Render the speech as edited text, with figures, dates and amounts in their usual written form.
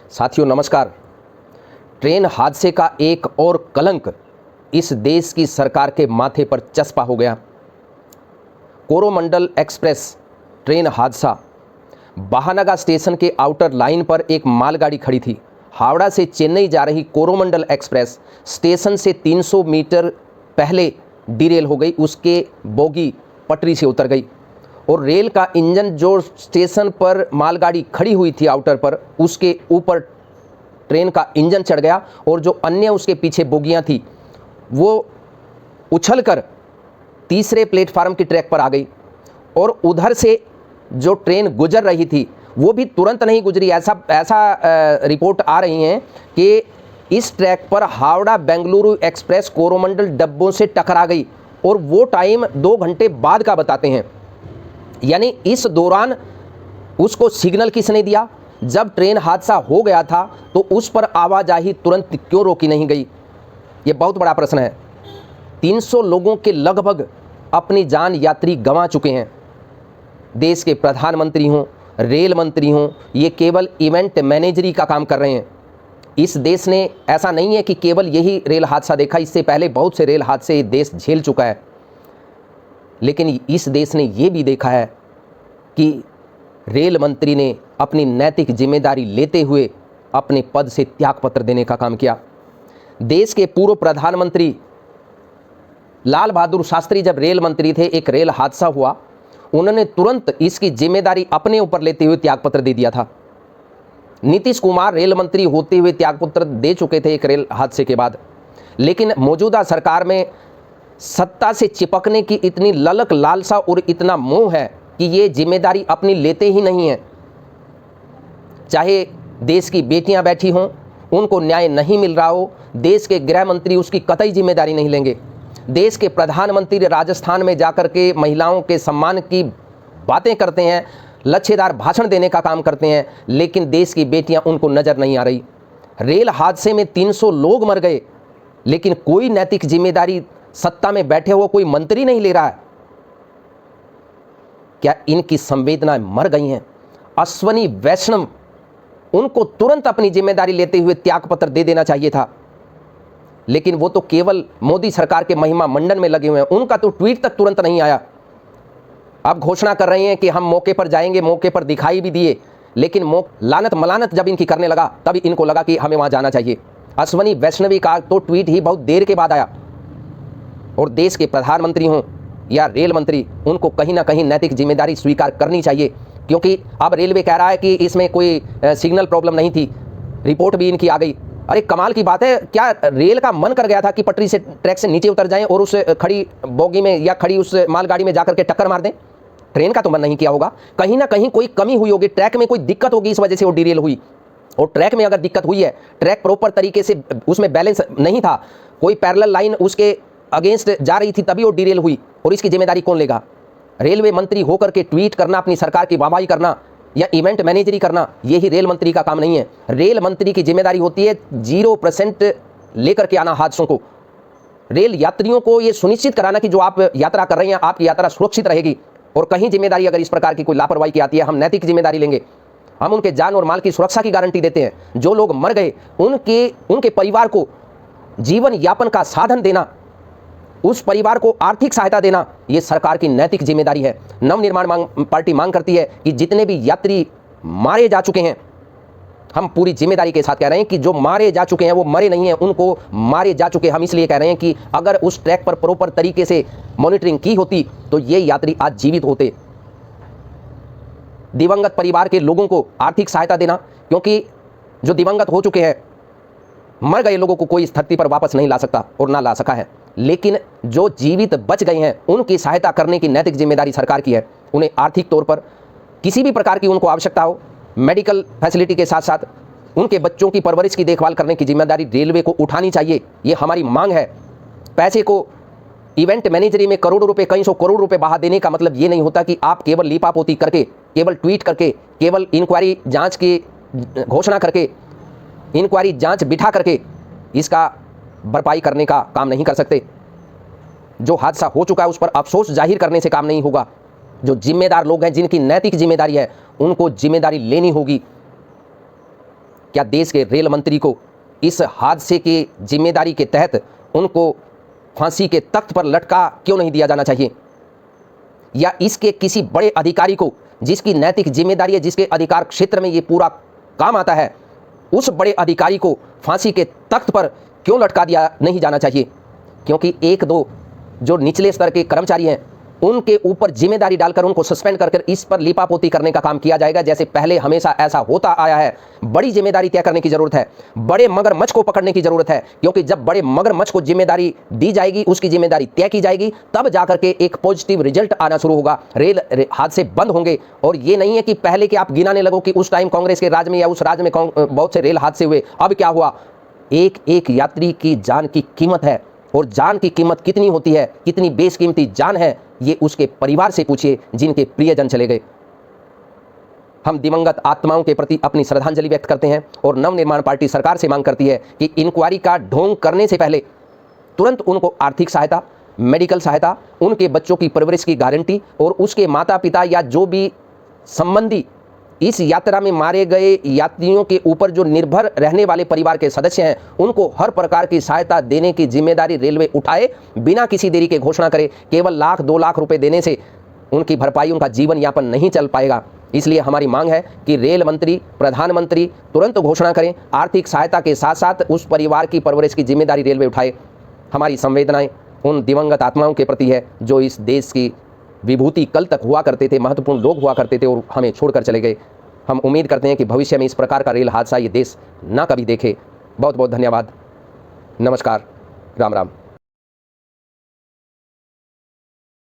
साथियों नमस्कार। ट्रेन हादसे का एक और कलंक इस देश की सरकार के माथे पर चस्पा हो गया। कोरोमंडल एक्सप्रेस ट्रेन हादसा। बहानागा स्टेशन के आउटर लाइन पर एक मालगाड़ी खड़ी थी। हावड़ा से चेन्नई जा रही कोरोमंडल एक्सप्रेस स्टेशन से 300 मीटर पहले डिरेल हो गई। उसके बोगी पटरी से उतर गई और रेल का इंजन जो स्टेशन पर मालगाड़ी खड़ी हुई थी आउटर पर, उसके ऊपर ट्रेन का इंजन चढ़ गया और जो अन्य उसके पीछे बोगियां थी वो उछलकर तीसरे प्लेटफार्म की ट्रैक पर आ गई और उधर से जो ट्रेन गुजर रही थी वो भी तुरंत नहीं गुजरी। ऐसा रिपोर्ट आ रही हैं कि इस ट्रैक पर हावड़ा बेंगलुरु एक्सप्रेस कोरोमंडल डब्बों से टकरा गई और वो टाइम 2 घंटे बाद का बताते हैं। यानी इस दौरान उसको सिग्नल किसने दिया? जब ट्रेन हादसा हो गया था तो उस पर आवाजाही तुरंत क्यों रोकी नहीं गई? ये बहुत बड़ा प्रश्न है। 300 लोगों के लगभग अपनी जान यात्री गंवा चुके हैं। देश के प्रधानमंत्री हों, रेल मंत्री हों, ये केवल इवेंट मैनेजरी का काम कर रहे हैं। इस देश ने ऐसा नहीं है कि केवल यही रेल हादसा देखा, इससे पहले बहुत से रेल हादसे ये देश झेल चुका है। लेकिन इस देश ने ये भी देखा है कि रेल मंत्री ने अपनी नैतिक जिम्मेदारी लेते हुए अपने पद से त्यागपत्र देने का काम किया। देश के पूर्व प्रधानमंत्री लाल बहादुर शास्त्री जब रेल मंत्री थे, एक रेल हादसा हुआ, उन्होंने तुरंत इसकी जिम्मेदारी अपने ऊपर लेते हुए त्यागपत्र दे दिया था। नीतीश कुमार रेल मंत्री होते हुए त्यागपत्र दे चुके थे एक रेल हादसे के बाद। लेकिन मौजूदा सरकार में सत्ता से चिपकने की इतनी ललक लालसा और इतना मोह है कि ये जिम्मेदारी अपनी लेते ही नहीं है। चाहे देश की बेटियां बैठी हों, उनको न्याय नहीं मिल रहा हो, देश के गृह मंत्री उसकी कतई जिम्मेदारी नहीं लेंगे। देश के प्रधानमंत्री राजस्थान में जाकर के महिलाओं के सम्मान की बातें करते हैं, लच्छेदार भाषण देने का काम करते हैं, लेकिन देश की बेटियां उनको नजर नहीं आ रही। रेल हादसे में 300 लोग मर गए, लेकिन कोई नैतिक जिम्मेदारी सत्ता में बैठे हुए कोई मंत्री नहीं ले रहा है। क्या इनकी संवेदनाएं मर गई हैं? अश्वनी वैष्णव, उनको तुरंत अपनी जिम्मेदारी लेते हुए त्यागपत्र दे देना चाहिए था, लेकिन वो तो केवल मोदी सरकार के महिमा मंडन में लगे हुए हैं। उनका तो ट्वीट तक तुरंत नहीं आया। अब घोषणा कर रहे हैं कि हम मौके पर जाएंगे, मौके पर दिखाई भी दिए, लेकिन लानत मलानत जब इनकी करने लगा तब इनको लगा कि हमें वहां जाना चाहिए। अश्वनी वैष्णवी का तो ट्वीट ही बहुत देर के बाद आया। और देश के प्रधानमंत्री हों या रेल मंत्री, उनको कहीं ना कहीं नैतिक जिम्मेदारी स्वीकार करनी चाहिए, क्योंकि अब रेलवे कह रहा है कि इसमें कोई सिग्नल प्रॉब्लम नहीं थी, रिपोर्ट भी इनकी आ गई। अरे कमाल की बात है, क्या रेल का मन कर गया था कि पटरी से ट्रैक से नीचे उतर जाएं और उस खड़ी बोगी में या खड़ी उस मालगाड़ी में जाकर के टक्कर मार दें? ट्रेन का तो मन नहीं किया होगा। कहीं ना कहीं कोई कमी हुई होगी, ट्रैक में कोई दिक्कत होगी, इस वजह से वो डिरेल हुई। और ट्रैक में अगर दिक्कत हुई है, ट्रैक प्रॉपर तरीके से उसमें बैलेंस नहीं था, कोई पैरेलल लाइन उसके अगेंस्ट जा रही थी, तभी वो डिरेल हुई। और इसकी जिम्मेदारी कौन लेगा? रेलवे मंत्री होकर के ट्वीट करना, अपनी सरकार की वाहवाही करना या इवेंट मैनेजरी करना, यही रेल मंत्री का काम नहीं है। रेल मंत्री की जिम्मेदारी होती है 0% लेकर के आना हादसों को। रेल यात्रियों को ये सुनिश्चित कराना कि जो आप यात्रा कर रहे हैं, आपकी यात्रा सुरक्षित रहेगी। और कहीं जिम्मेदारी अगर इस प्रकार की कोई लापरवाही की आती है, हम नैतिक जिम्मेदारी लेंगे। हम उनके जान और माल की सुरक्षा की गारंटी देते हैं। जो लोग मर गए उनके परिवार को जीवन यापन का साधन देना, उस परिवार को आर्थिक सहायता देना, ये सरकार की नैतिक जिम्मेदारी है। नवनिर्माण पार्टी मांग करती है कि जितने भी यात्री मारे जा चुके हैं, हम पूरी जिम्मेदारी के साथ कह रहे हैं कि जो मारे जा चुके हैं वो मरे नहीं हैं, उनको मारे जा चुके हम इसलिए कह रहे हैं कि अगर उस ट्रैक पर प्रॉपर तरीके से मॉनिटरिंग की होती तो ये यात्री आज जीवित होते। दिवंगत परिवार के लोगों को आर्थिक सहायता देना, क्योंकि जो दिवंगत हो चुके हैं, मर गए लोगों को कोई इस धरती पर वापस नहीं ला सकता और ना ला सका है, लेकिन जो जीवित बच गए हैं उनकी सहायता करने की नैतिक जिम्मेदारी सरकार की है। उन्हें आर्थिक तौर पर किसी भी प्रकार की उनको आवश्यकता हो, मेडिकल फैसिलिटी के साथ साथ उनके बच्चों की परवरिश की देखभाल करने की जिम्मेदारी रेलवे को उठानी चाहिए। ये हमारी मांग है। पैसे को इवेंट मैनेजरी में करोड़ों रुपए, कई सौ करोड़ रुपए बहा देने का मतलब ये नहीं होता कि आप केवल लीपापोती करके, केवल ट्वीट करके, केवल इंक्वायरी जांच की घोषणा करके, इंक्वायरी जांच बिठा करके इसका भरपाई करने का काम नहीं कर सकते। जो हादसा हो चुका है उस पर अफसोस जाहिर करने से काम नहीं होगा। जो जिम्मेदार लोग हैं, जिनकी नैतिक जिम्मेदारी है, उनको जिम्मेदारी लेनी होगी। क्या देश के रेल मंत्री को इस हादसे की जिम्मेदारी के तहत उनको फांसी के तख्त पर लटका क्यों नहीं दिया जाना चाहिए? या इसके किसी बड़े अधिकारी को, जिसकी नैतिक जिम्मेदारी है, जिसके अधिकार क्षेत्र में ये पूरा काम आता है, उस बड़े अधिकारी को फांसी के तख्त पर क्यों लटका दिया नहीं जाना चाहिए? क्योंकि एक दो जो निचले स्तर के कर्मचारी हैं उनके ऊपर जिम्मेदारी डालकर उनको सस्पेंड कर इस पर लिपापोती करने का काम किया जाएगा, जैसे पहले हमेशा ऐसा होता आया है। बड़ी जिम्मेदारी तय करने की जरूरत है, बड़े मगरमच्छ को पकड़ने की जरूरत है, क्योंकि जब बड़े मगरमच्छ को जिम्मेदारी दी जाएगी, उसकी जिम्मेदारी तय की जाएगी, तब जाकर के एक पॉजिटिव रिजल्ट आना शुरू होगा, रेल हादसे बंद होंगे। और ये नहीं है कि पहले के आप गिनाने लगो कि उस टाइम कांग्रेस के राज में या उस राज्य में बहुत से रेल हादसे हुए, अब क्या हुआ। एक एक यात्री की जान की कीमत है, और जान की कीमत कितनी होती है, कितनी बेशकीमती जान है, ये उसके परिवार से पूछिए जिनके प्रियजन चले गए। हम दिवंगत आत्माओं के प्रति अपनी श्रद्धांजलि व्यक्त करते हैं और नवनिर्माण पार्टी सरकार से मांग करती है कि इंक्वायरी का ढोंग करने से पहले तुरंत उनको आर्थिक सहायता, मेडिकल सहायता, उनके बच्चों की परवरिश की गारंटी और उसके माता पिता या जो भी संबंधी इस यात्रा में मारे गए यात्रियों के ऊपर जो निर्भर रहने वाले परिवार के सदस्य हैं, उनको हर प्रकार की सहायता देने की जिम्मेदारी रेलवे उठाए, बिना किसी देरी के घोषणा करे। केवल 1-2 लाख रुपए देने से उनकी भरपाई, उनका जीवन यापन नहीं चल पाएगा। इसलिए हमारी मांग है कि रेल मंत्री, प्रधानमंत्री तुरंत घोषणा करें, आर्थिक सहायता के साथ साथ उस परिवार की परवरिश की जिम्मेदारी रेलवे उठाए। हमारी संवेदनाएं उन दिवंगत आत्माओं के प्रति है जो इस देश की विभूति कल तक हुआ करते थे, महत्वपूर्ण लोग हुआ करते थे और हमें छोड़कर चले गए। हम उम्मीद करते हैं कि भविष्य में इस प्रकार का रेल हादसा ये देश ना कभी देखे। बहुत बहुत धन्यवाद। नमस्कार। राम राम।